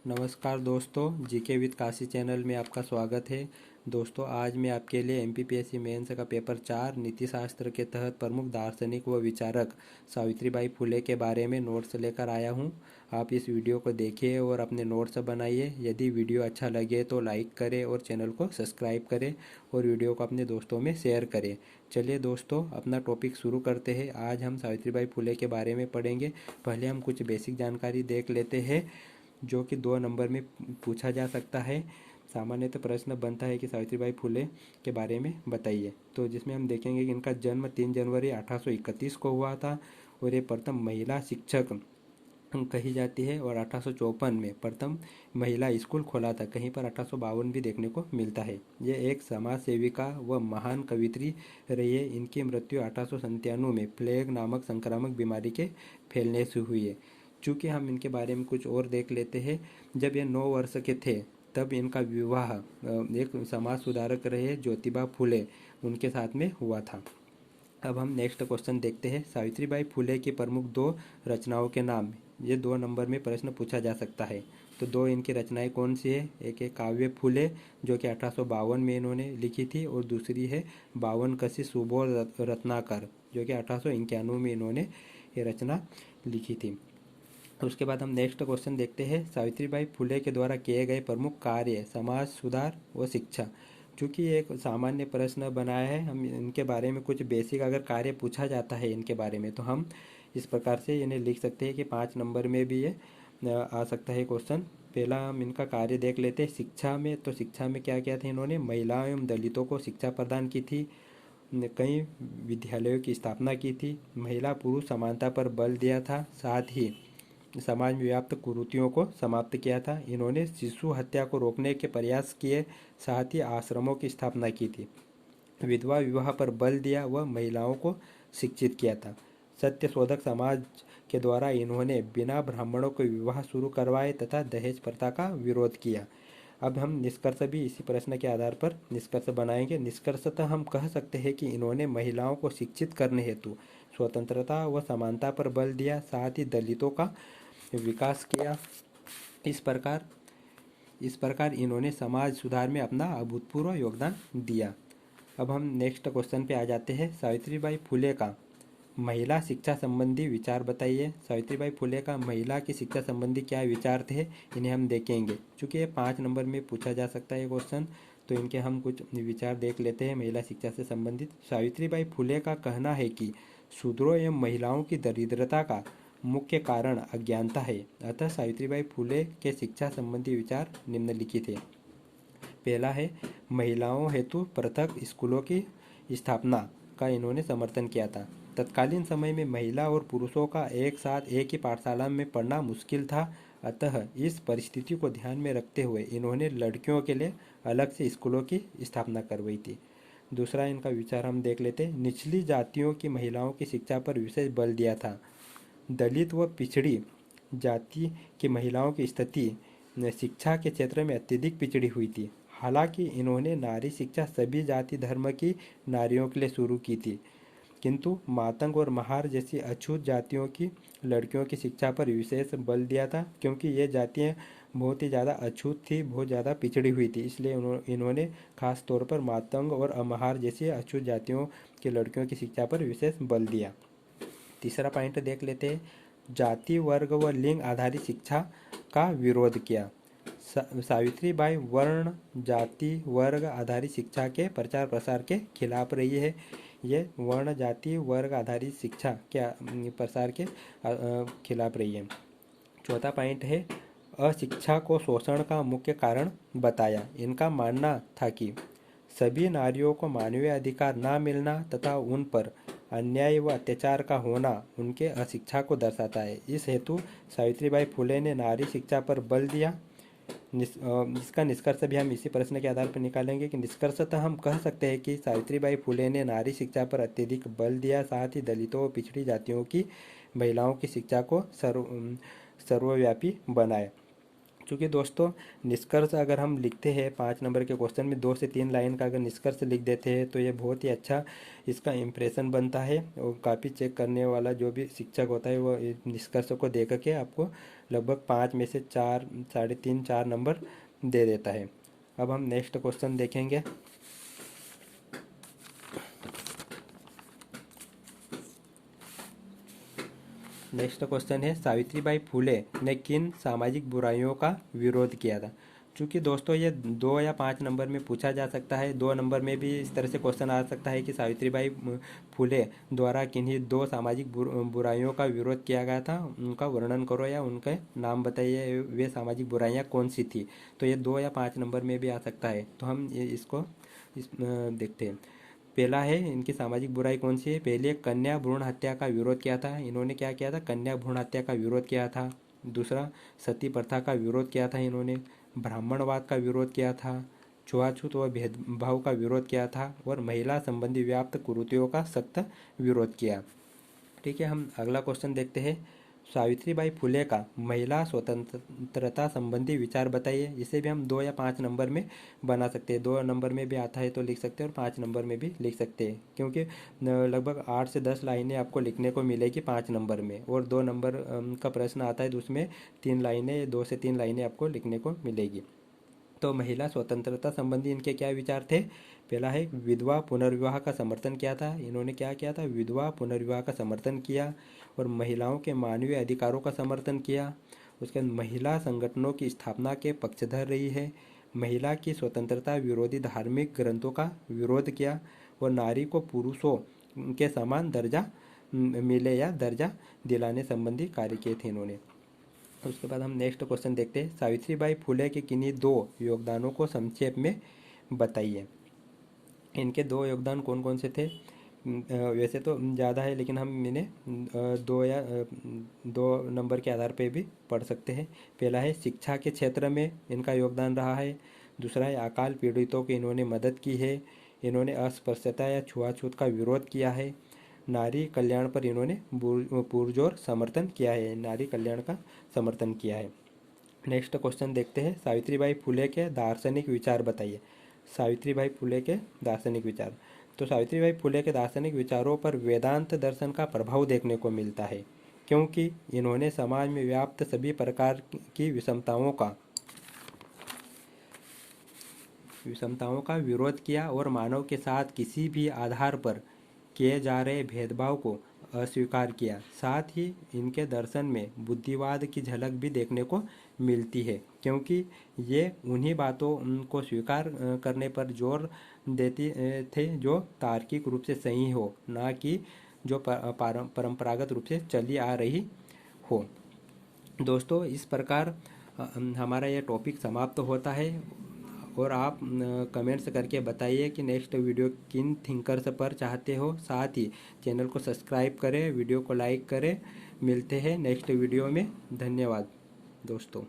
नमस्कार दोस्तों, GK with Kashi channel में आपका स्वागत है। दोस्तों, आज मैं आपके लिए एमपीपीएससी मेंस का पेपर 4 नीति शास्त्र के तहत प्रमुख दार्शनिक व विचारक सावित्रीबाई फुले के बारे में नोट्स लेकर आया हूं। आप इस वीडियो को देखिए और अपने नोट्स बनाइए। यदि वीडियो अच्छा लगे तो लाइक करें और चैनल को सब्सक्राइब करें और वीडियो को अपने दोस्तों में शेयर करें। चलिए दोस्तों, अपना टॉपिक शुरू करते हैं। आज हम सावित्रीबाई फुले के बारे में पढ़ेंगे। पहले हम कुछ बेसिक जानकारी देख लेते हैं जो कि 2 नंबर में पूछा जा सकता है। सामान्यतः प्रश्न बनता है कि सावित्रीबाई फुले के बारे में बताइए, तो जिसमें हम देखेंगे कि इनका जन्म 3 जनवरी 1831 को हुआ था और ये प्रथम महिला शिक्षक कही जाती है और 1854 में प्रथम महिला स्कूल खोला था। कहीं पर 1852 भी देखने को मिलता है। ये एक समाज सेविका व महान कवित्री रही है। इनकी मृत्यु 1897 में प्लेग नामक संक्रामक बीमारी के फैलने से हुई है। चूँकि हम इनके बारे में कुछ और देख लेते हैं। जब ये 9 वर्ष के थे तब इनका विवाह एक समाज सुधारक रहे ज्योतिबा फुले उनके साथ में हुआ था। अब हम नेक्स्ट क्वेश्चन देखते हैं। सावित्रीबाई फुले की प्रमुख 2 रचनाओं के नाम। ये 2 नंबर में प्रश्न पूछा जा सकता है। तो 2 इनकी रचनाएं कौन सी है? एक है काव्य फुले जो कि 1852 में इन्होंने लिखी थी और दूसरी है 52 कसी सुबोध रत्नाकर जो कि 1891 में इन्होंने ये रचना लिखी थी। उसके बाद हम नेक्स्ट क्वेश्चन देखते हैं। सावित्रीबाई फुले के द्वारा किए गए प्रमुख कार्य समाज सुधार व शिक्षा। चूँकि ये एक सामान्य प्रश्न बनाया है, हम इनके बारे में कुछ बेसिक अगर कार्य पूछा जाता है इनके बारे में तो हम इस प्रकार से इन्हें लिख सकते हैं कि 5 नंबर में भी ये आ सकता है क्वेश्चन। पहला हम इनका कार्य देख लेते हैं। शिक्षा में, तो शिक्षा में क्या किया था इन्होंने? महिलाओं एवं दलितों को शिक्षा प्रदान की थी। कई विद्यालयों की स्थापना की थी। महिला पुरुष समानता पर बल दिया था। साथ ही समाज में व्याप्त कुरीतियों को समाप्त किया था। इन्होंने शिशु हत्या को रोकने के प्रयास किए। साथ ही आश्रमों की स्थापना की थी। विधवा विवाह पर बल दिया व महिलाओं को शिक्षित किया था। सत्यशोधक समाज के द्वारा इन्होंने बिना ब्राह्मणों के विवाह शुरू करवाए तथा दहेज प्रथा का विरोध किया। अब हम निष्कर्ष भी इसी प्रश्न के आधार पर निष्कर्ष बनाएंगे। निष्कर्षतः हम कह सकते हैं कि इन्होंने महिलाओं को शिक्षित करने हेतु स्वतंत्रता व समानता पर बल दिया। साथ ही दलितों का विकास किया। इस प्रकार इन्होंने समाज सुधार में अपना अभूतपूर्व योगदान दिया। अब हम नेक्स्ट क्वेश्चन पे आ जाते हैं। सावित्रीबाई फुले का महिला शिक्षा संबंधी विचार बताइए। सावित्रीबाई फुले का महिला की शिक्षा संबंधी क्या विचार थे, इन्हें हम देखेंगे। चूँकि ये 5 नंबर में पूछा जा सकता है क्वेश्चन, तो इनके हम कुछ विचार देख लेते हैं महिला शिक्षा से संबंधित। सावित्रीबाई फुले का कहना है कि शूद्रों एवं महिलाओं की दरिद्रता का मुख्य कारण अज्ञानता है। अतः सावित्रीबाई फुले के शिक्षा संबंधी विचार निम्नलिखित है। पहला है महिलाओं हेतु पृथक स्कूलों की स्थापना का इन्होंने समर्थन किया था। तत्कालीन समय में महिला और पुरुषों का एक साथ एक ही पाठशाला में पढ़ना मुश्किल था। अतः इस परिस्थिति को ध्यान में रखते हुए इन्होंने लड़कियों के लिए अलग से स्कूलों की स्थापना करवाई थी। दूसरा इनका विचार हम देख लेते हैं। निचली जातियों की महिलाओं की शिक्षा पर विशेष बल दिया था। दलित व पिछड़ी जाति की महिलाओं की स्थिति शिक्षा के क्षेत्र में अत्यधिक पिछड़ी हुई थी। हालांकि इन्होंने नारी शिक्षा सभी जाति धर्म की नारियों के लिए शुरू की थी, किंतु मातंग और महार जैसी अछूत जातियों की लड़कियों की शिक्षा पर विशेष बल दिया था, क्योंकि ये जातियाँ बहुत ही ज़्यादा अछूत थी, बहुत ज़्यादा पिछड़ी हुई थी। इसलिए इन्होंने खास तौर पर मातंग और अमहार जैसी अछूत जातियों की लड़कियों की शिक्षा पर विशेष बल दिया। तीसरा पॉइंट देख लेते हैं। जाति वर्ग व लिंग आधारित शिक्षा का विरोध किया। सावित्रीबाई वर्ण जाति वर्ग आधारित शिक्षा के प्रचार प्रसार के खिलाफ रही है। ये वर्ण जाति वर्ग आधारित शिक्षा के प्रसार के खिलाफ रही है। चौथा पॉइंट है अशिक्षा को शोषण का मुख्य कारण बताया। इनका मानना था कि सभी नारियों को मानवीय अधिकार न मिलना तथा उन पर अन्याय व अत्याचार का होना उनके अशिक्षा को दर्शाता है। इस हेतु सावित्रीबाई फुले ने नारी शिक्षा पर बल दिया। इसका निष्कर्ष भी हम इसी प्रश्न के आधार पर निकालेंगे कि निष्कर्षतः हम कह सकते हैं कि सावित्रीबाई फुले ने नारी शिक्षा पर अत्यधिक बल दिया। साथ ही दलितों व पिछड़ी जातियों की महिलाओं की शिक्षा को सर्वव्यापी बनाया। क्योंकि दोस्तों निष्कर्ष अगर हम लिखते हैं 5 नंबर के क्वेश्चन में 2 से 3 लाइन का अगर निष्कर्ष लिख देते हैं तो ये बहुत ही अच्छा इसका इम्प्रेशन बनता है। और काफ़ी चेक करने वाला जो भी शिक्षक होता है वो इस निष्कर्ष को देख के आपको लगभग 5 में से 4, 3.5, 4 नंबर दे देता है। अब हम नेक्स्ट क्वेश्चन देखेंगे। नेक्स्ट क्वेश्चन है, सावित्रीबाई फुले ने किन सामाजिक बुराइयों का विरोध किया था। चूँकि दोस्तों ये 2 या 5 नंबर में पूछा जा सकता है, 2 नंबर में भी इस तरह से क्वेश्चन आ सकता है कि सावित्रीबाई फुले द्वारा किन्हीं 2 सामाजिक बुराइयों का विरोध किया गया था, उनका वर्णन करो या उनके नाम बताइए, वे सामाजिक बुराइयां कौन सी थी। तो ये 2 या 5 नंबर में भी आ सकता है। तो हम इसको देखते हैं। पहला है, इनकी सामाजिक बुराई कौन सी है। पहले कन्या भ्रूण हत्या का विरोध किया था। इन्होंने क्या किया था, कन्या भ्रूण हत्या का विरोध किया था। दूसरा, सती प्रथा का विरोध किया था इन्होंने। ब्राह्मणवाद का विरोध किया था। छुआछूत व भेदभाव का विरोध किया था। और महिला संबंधी व्याप्त कुरीतियों का सख्त विरोध किया। ठीक है, हम अगला क्वेश्चन देखते हैं। सावित्रीबाई फुले का महिला स्वतंत्रता संबंधी विचार बताइए। इसे भी हम 2 या 5 नंबर में बना सकते हैं। 2 नंबर में भी आता है तो लिख सकते हैं और 5 नंबर में भी लिख सकते हैं, क्योंकि लगभग 8 से 10 लाइनें आपको लिखने को मिलेगी 5 नंबर में। और 2 नंबर का प्रश्न आता है तो उसमें 3 लाइनें, 2 से 3 लाइनें आपको लिखने को मिलेगी। तो महिला स्वतंत्रता संबंधी इनके क्या विचार थे। पहला है, विधवा पुनर्विवाह का समर्थन किया था। इन्होंने क्या किया था, विधवा पुनर्विवाह का समर्थन किया। और महिलाओं के मानवीय अधिकारों का समर्थन किया। उसके बाद महिला संगठनों की स्थापना के पक्षधर रही है। महिला की स्वतंत्रता विरोधी धार्मिक ग्रंथों का विरोध किया। और नारी को पुरुषों के समान दर्जा मिले या दर्जा दिलाने संबंधी कार्य किए थे इन्होंने। उसके बाद हम नेक्स्ट क्वेश्चन देखते हैं। सावित्रीबाई फुले के किन्हीं 2 योगदानों को संक्षेप में बताइए। इनके 2 योगदान कौन कौन से थे। वैसे तो ज़्यादा है, लेकिन हम इन्हें 2 नंबर के आधार पर भी पढ़ सकते हैं। पहला है, शिक्षा के क्षेत्र में इनका योगदान रहा है। दूसरा है, अकाल पीड़ितों की इन्होंने मदद की है। इन्होंने अस्पृश्यता या छुआछूत का विरोध किया है। नारी कल्याण पर इन्होंने पुरजोर समर्थन किया है, नारी कल्याण का समर्थन किया है। नेक्स्ट क्वेश्चन देखते हैं। सावित्रीबाई फुले के दार्शनिक विचार बताइए। सावित्रीबाई फुले के दार्शनिक विचार। तो सावित्रीबाई फुले के दार्शनिक विचारों पर वेदांत दर्शन का प्रभाव देखने को मिलता है, क्योंकि इन्होंने समाज में व्याप्त सभी प्रकार की विषमताओं का विरोध किया और मानव के साथ किसी भी आधार पर किए जा रहे भेदभाव को अस्वीकार किया। साथ ही इनके दर्शन में बुद्धिवाद की झलक भी देखने को मिलती है, क्योंकि ये उन्हीं बातों को स्वीकार करने पर जोर देते थे जो तार्किक रूप से सही हो, ना कि जो परंपरागत रूप से चली आ रही हो। दोस्तों, इस प्रकार हमारा यह टॉपिक समाप्त होता है। और आप कमेंट्स करके बताइए कि नेक्स्ट वीडियो किन थिंकर्स पर चाहते हो। साथ ही चैनल को सब्सक्राइब करें, वीडियो को लाइक करें। मिलते हैं नेक्स्ट वीडियो में। धन्यवाद दोस्तों।